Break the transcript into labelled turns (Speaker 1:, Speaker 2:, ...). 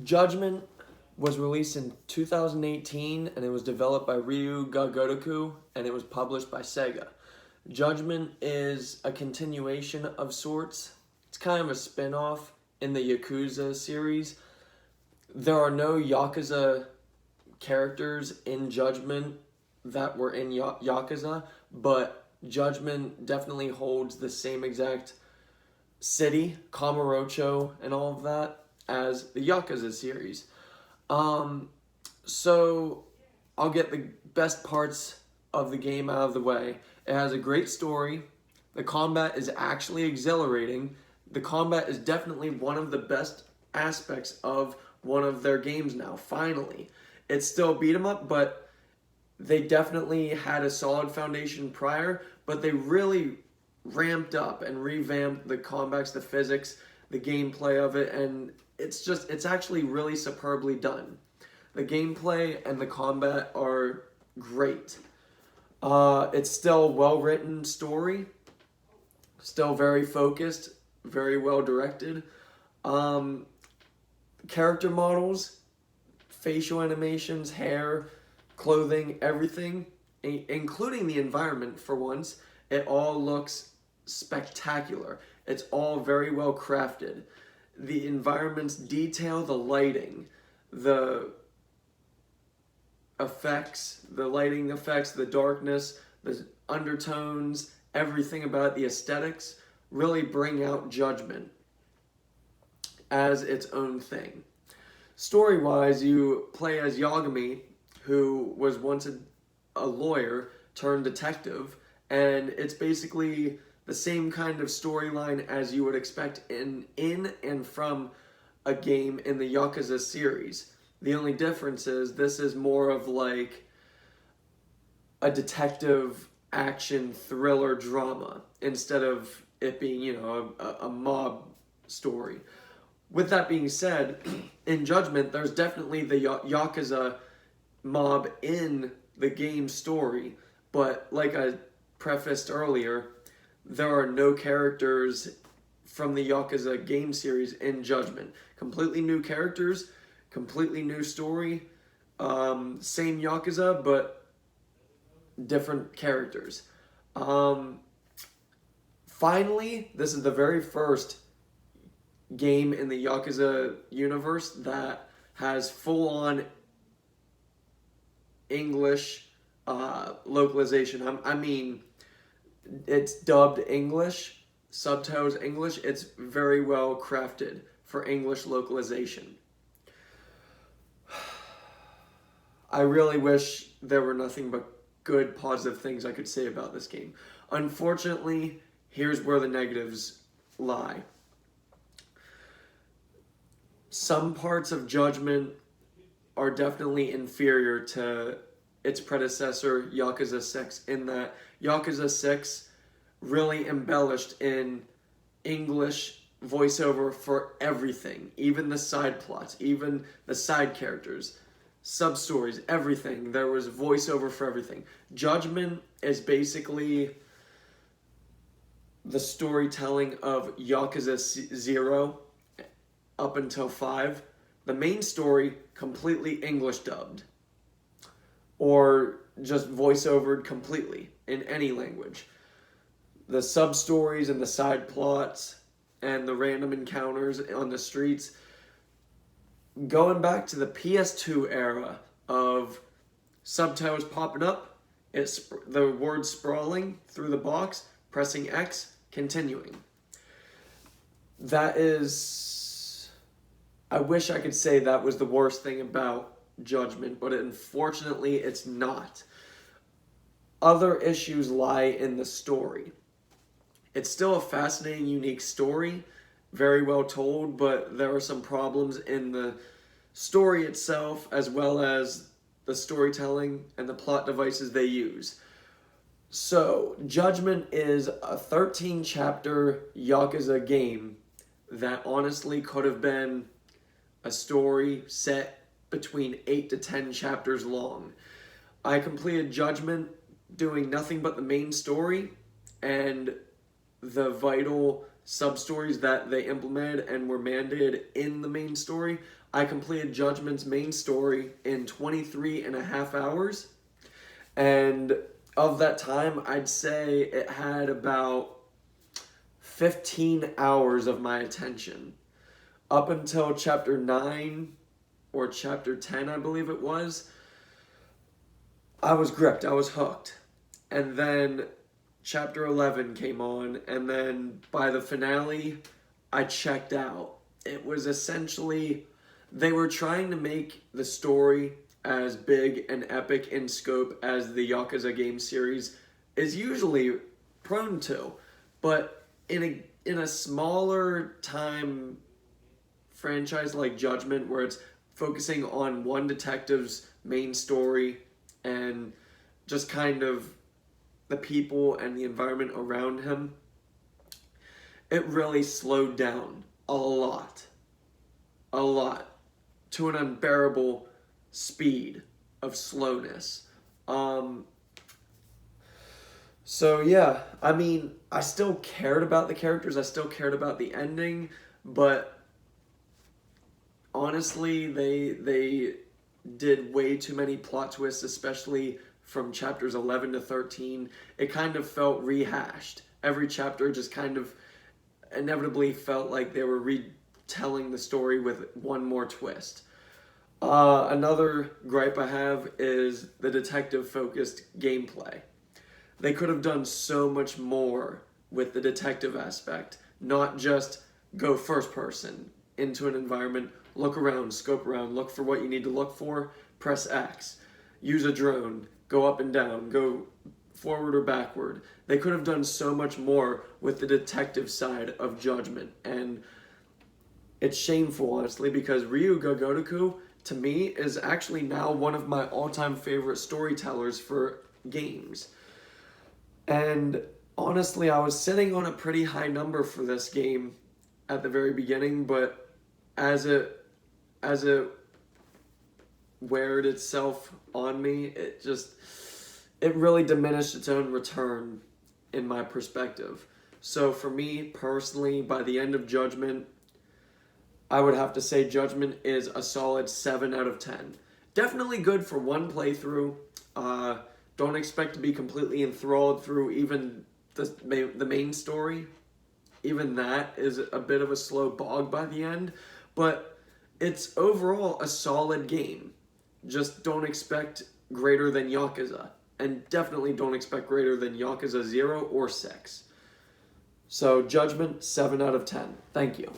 Speaker 1: Judgment was released in 2018 and it was developed by Ryu Ga Gotoku and it was published by Sega. Judgment is a continuation of sorts. It's kind of a spin-off in the Yakuza series. There are no Yakuza characters in Judgment that were in Yakuza, but Judgment definitely holds the same exact city, Kamurocho, and all of that as the Yakuza series. So I'll get the best parts of the game out of the way. It has a great story. The combat is actually exhilarating. The combat is definitely one of the best aspects of one of their games now, finally. It's still beat 'em up, but they definitely had a solid foundation prior, but they really ramped up and revamped the combats, the physics, the gameplay of it, and it's actually really superbly done. The gameplay and the combat are great. It's still a well-written story, still very focused, very well directed. Character models, facial animations, hair, clothing, everything, including the environment for once, it all looks spectacular. It's all very well crafted. The environment's detail, the lighting, the effects, the lighting effects, the darkness, the undertones, everything about the aesthetics really bring out Judgment as its own thing. Story-wise, you play as Yagami, who was once a lawyer turned detective, and it's basically the same kind of storyline as you would expect in and from a game in the Yakuza series. The only difference is this is more of like a detective action thriller drama instead of it being, a mob story. With that being said, in Judgment, there's definitely the Yakuza mob in the game story, but like I prefaced earlier, there are no characters from the Yakuza game series in Judgment. Completely new characters, completely new story, same Yakuza, but different characters. Finally, this is the very first game in the Yakuza universe that has full-on English localization. I mean, it's dubbed English, subtitles English. It's very well crafted for English localization. I really wish there were nothing but good, positive things I could say about this game. Unfortunately, here's where the negatives lie. Some parts of Judgment are definitely inferior to its predecessor, Yakuza 6, in that Yakuza 6 really embellished in English voiceover for everything, even the side plots, even the side characters, sub-stories, everything. There was voiceover for everything. Judgment is basically the storytelling of Yakuza 0 up until 5. The main story, completely English dubbed. Or just voiceovered completely in any language. The sub-stories and the side plots and the random encounters on the streets, going back to the PS2 era of subtitles popping up, it's the word sprawling through the box, pressing X, continuing. That is... I wish I could say that was the worst thing about Judgment, but unfortunately it's not. Other issues lie in the story. It's still a fascinating, unique story, very well told, but there are some problems in the story itself as well as the storytelling and the plot devices they use. So, Judgment is a 13-chapter Yakuza game that honestly could have been a story set between 8 to 10 chapters long. I completed Judgment doing nothing but the main story and the vital sub-stories that they implemented and were mandated in the main story. I completed Judgment's main story in 23 and a half hours. And of that time, I'd say it had about 15 hours of my attention. Up until chapter 9 or chapter 10, I believe it was, I was gripped, I was hooked. And then chapter 11 came on, and then by the finale, I checked out. It was essentially, they were trying to make the story as big and epic in scope as the Yakuza game series is usually prone to, but in a smaller time franchise like Judgment, where it's focusing on one detective's main story and just kind of the people and the environment around him, it really slowed down a lot, to an unbearable speed of slowness. So yeah, I mean, I still cared about the characters, I still cared about the ending, but honestly, they did way too many plot twists, especially from chapters 11 to 13. It kind of felt rehashed. Every chapter just kind of inevitably felt like they were retelling the story with one more twist. Another gripe I have is the detective-focused gameplay. They could have done so much more with the detective aspect, not just go first person into an environment, look around, scope around, look for what you need to look for, press X, use a drone, go up and down, go forward or backward. They could have done so much more with the detective side of Judgment, and it's shameful, honestly, because Ryuga Gotoku, to me, is actually now one of my all-time favorite storytellers for games. And honestly, I was sitting on a pretty high number for this game at the very beginning, but as it weared itself on me, it really diminished its own return in my perspective. So for me personally, by the end of Judgment, I would have to say Judgment is a solid 7 out of 10. Definitely good for one playthrough. Don't expect to be completely enthralled through even the main story. Even that is a bit of a slow bog by the end, but it's overall a solid game. Just don't expect greater than Yakuza, and definitely don't expect greater than Yakuza 0 or 6. So Judgment, 7 out of 10. Thank you.